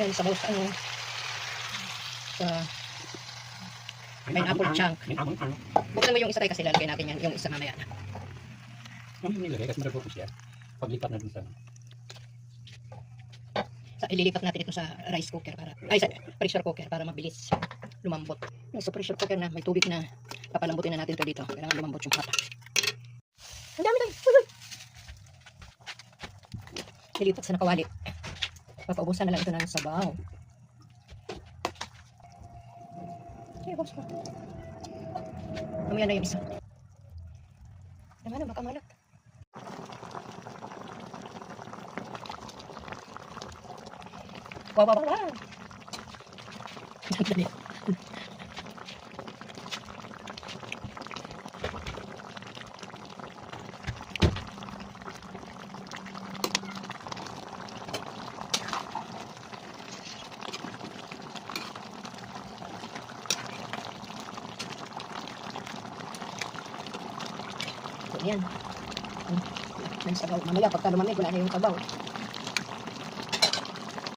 Yan, sabaw sa ano, sa pineapple chunk. Buksan mo yung isa tayo kasi lalagay natin yan, yung isa mamaya na. Ano yung nilagay? Kasi maragpo siya. Paglipat na dun sa... Ililipat natin ito sa rice cooker para, sa pressure cooker para mabilis lumambot. Sa pressure cooker na may tubig na papalambutin na natin ito dito. Kailangan lumambot yung pata. Ang dami tayo! Ilipat sa nakawali. Papaubusan na lang ito ng sabaw. Okay, boss ko. Mamaya na yung isa. Naman, baka malat. Wow, wow, wow, wow. Dali. So, yan. May sabaw. Mamaya, pagka lumamig, wala na yung sabaw.